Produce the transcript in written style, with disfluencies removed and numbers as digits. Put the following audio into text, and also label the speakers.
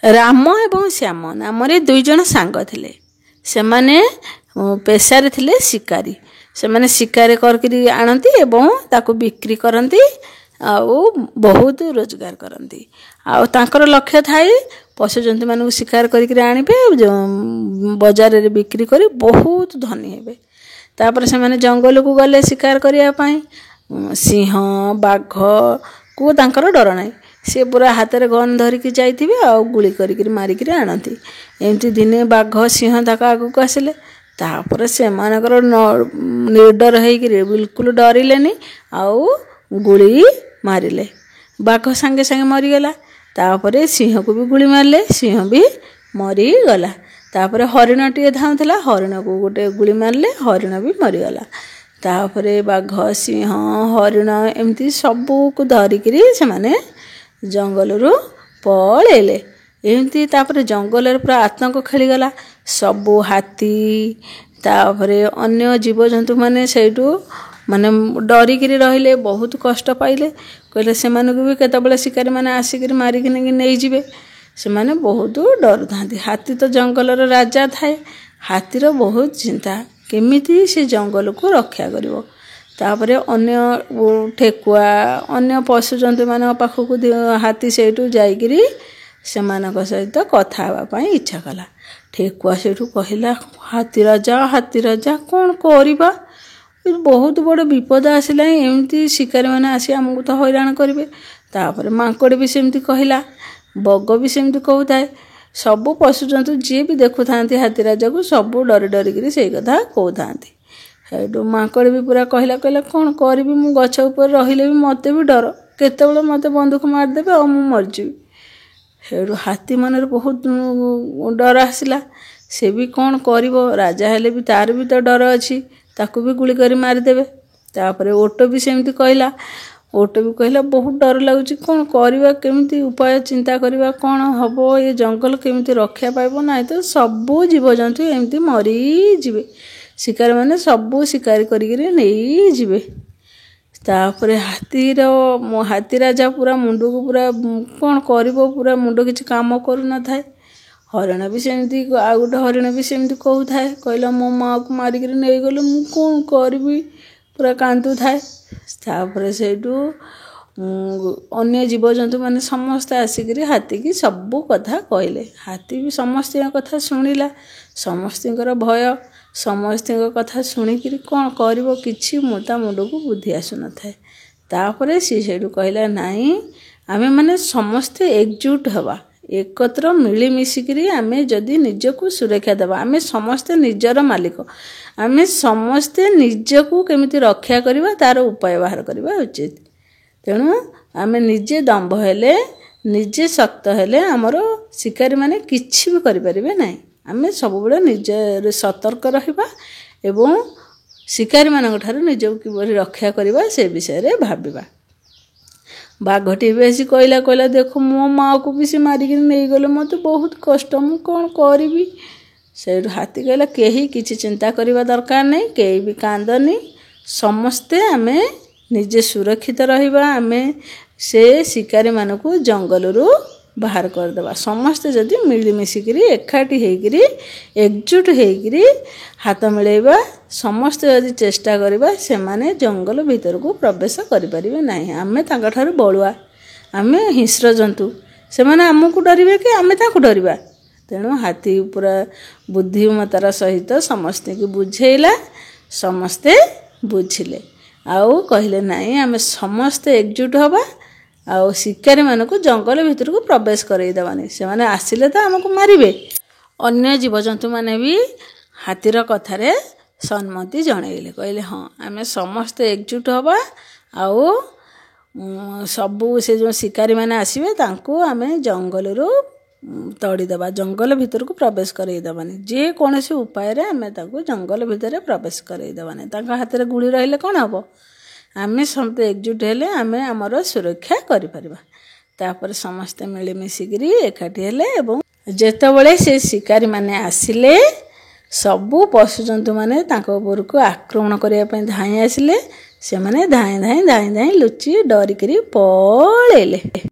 Speaker 1: राम एवं श्याम नाम दुई जन सांग थिले सेमाने पेशारे थिले शिकारी सेमाने शिकार करके आणती एवं ताकू बिक्री करती बहुत रोजगार करती आर लक्ष्य थाए पशु जंतु मानक शिकार करके आणिबे बजार रे बिक्री करी बहुत धनी हेबे। तापर से माने जंगल को गले शिकार करिया पाई सिंह बाघ को तांकर डर नाही से पूरा हाथ में गन धरिकी जाइथिबे आ गुली करिक मारिक आणती एमती दिने बाघ सिंह ताक आगक आसिले तापर से मानकर निर्डर होकर बिल्कुल डरिलेनी आउ गुली मारिले बाघ सांगे सांगे मरीगला तापर सिंह को भी गुली मारले सिंह भी मरीगला तापर हरिण टे धाउला हरिण को गोटे गुली मारले हरिण भी मरीगला तापर बाघ सिंह हरिण एमती सबू को धरिकी से माने जंगल रु पळेले एमती तापर जंगल पूरा आतंक खेलीगला सबू हाथी तापर अन्य जीवजंतु माने सेठू माने डरिकी रहिले बहुत कष्ट पाइले कहले से मानक भी केतबेले शिकारी माने आसिक मारिक नहीं जिवे से माने बहुत डर थांती हाथी तो जंगलर राजा थाए हाथीर बहुत चिंता केमिति से जंगल को रक्षा करिवो तापर अन्य ठेकुआ अन्य पशु जंतु मान पाखक हाथी सेठू जाइकिरी से सहित कथा हाँवाई इच्छा कला ठेकुआ सेठू कहला हाथी राजा कौन करवा बहुत बड़ विपद आसला एमती शिकारी मैंने आसी आमको तो हैरान करेंगे तापर मांकड़ भी सेमती कहला बग भी सेमती कहूए सबू पशु जंतु जी भी देखु था हाथी राजा को सबू डरी डरिकी से कथा कहते हेटू मांकड़ भी पूरा कहला कौन करी मु गछ ऊपर रहिले भी मते भी डर केतेबेले मते बंदूक मारदेबे और मु मरजीबी हेटू हाथी मन बहुत डर आसला से भी कौन करिवो राजा हेले भी तार भी तो डर अच्छी ताकू भी गुली करी मारिदेबे तापर ओट भी सेमती कहला ओट भी कहला बहुत डर लगुच कौन करवा केमिति उपाय चिंता करवा कौन हम ये जंगल केमिति रक्षा पाइब ना तो सबू जीवजंतु एमती मरीजे शिकारी मैंने सबू शिकार करके जीवे तापर हाथी राजा पूरा मुंड को पूरा कौन कर पूरा मुंड किसी काम करूना थाए हरिण भी सेमती आ गोटे हरिण भी सेमती कहूए कहला मो माँ को मारिक नहीं गले मु कौन करी पूरा कांदू थाए तापर सेठू अन्य जीवजंतु मैंने समस्ते आसिक हाथी की सबू कथा कहले हाथी भी समस्त कथा शुणिला समस्त भय समस्त कथा शुणिक कौन कर कि मुंड को बुद्धि आसुन थाए तापर सी सेठू कहला नाई आमे माने समस्ते एकजुट हवा एकत्र मिलिमिशिकी आमे जदि निजको सुरक्षा देवा आमे समस्ते निजर मालिक आमे समस्ते निजको केमिति रक्षा करवा तार उपाय बाहर करवा उचित तेणु आमे निजे दंभ हेले निजे शक्त हेले आमर शिकारी माने किछि भी करि परिबे नाही आमे सब बेले निजे सतर्क रहिबा एवं शिकारी मानक ठारू निजको किबरि रक्षा करवा से विषय रे भाबिबा बाघटी भी आसी कहला देखो मो माँ को भी से मारिक नहीं गले मत बहुत कष्ट मु कौन करी से हाथी कहला कहीं किसी चिंता करवा दरकार नहीं कहीं भी कांदनी समस्ते आमे निजे सुरक्षित रहिबा आमे से शिकारी मानक जंगल रु बाहर करदेवा समस्ते जदि मिलिमिशिकी एकाठी होकरी एकजुट होकरी हाथ मिलेबा समस्ते जदि चेष्टा करबा से माने जंगल भीतर को प्रवेश करें ना आमे तांका ठारू बलुआ आमे हिंस्र जंतु से माने आमको डरिबे कि आमे तांको डरिबा तेणु हाथी पूरा बुद्धिमतार सहित समस्ते की बुझेला समस्ते बुझिले आउ कहले नाई आमे समस्ते एकजुट हवा आउ शिकारी मानक जंगल भीतर को प्रवेश करईदेवानी से माने आसिले तो आमको मारिबे अन्य जीवजंतु माने भी हाथीर कथारे सम्मति जनइले कहले हाँ आमे समस्ते एकजुट हवा आउ सबू से जो शिकारी माने आसीबे तांको आमे जंगल रु तड़ीदेवा जंगल भीतर को प्रवेश करईदेवानी जे कोनोसी उपाय रे आमे तांको जंगल भीतर प्रवेश करईदेवानी तांका हाथ में गुली रहिले कौन हम आमे समस्त एकजुट हेले आमे आमर सुरक्षा करिपरिबा तापर समस्त मिलिमिशिकी एकाठी हेले एवं जेतेबेले से शिकारी माने आसिले सबू पशुजंतु माने तांको ऊपर को आक्रमण करिया पई धाई आसिले से माने धाई धाई लुचि डरिकरी पळेले।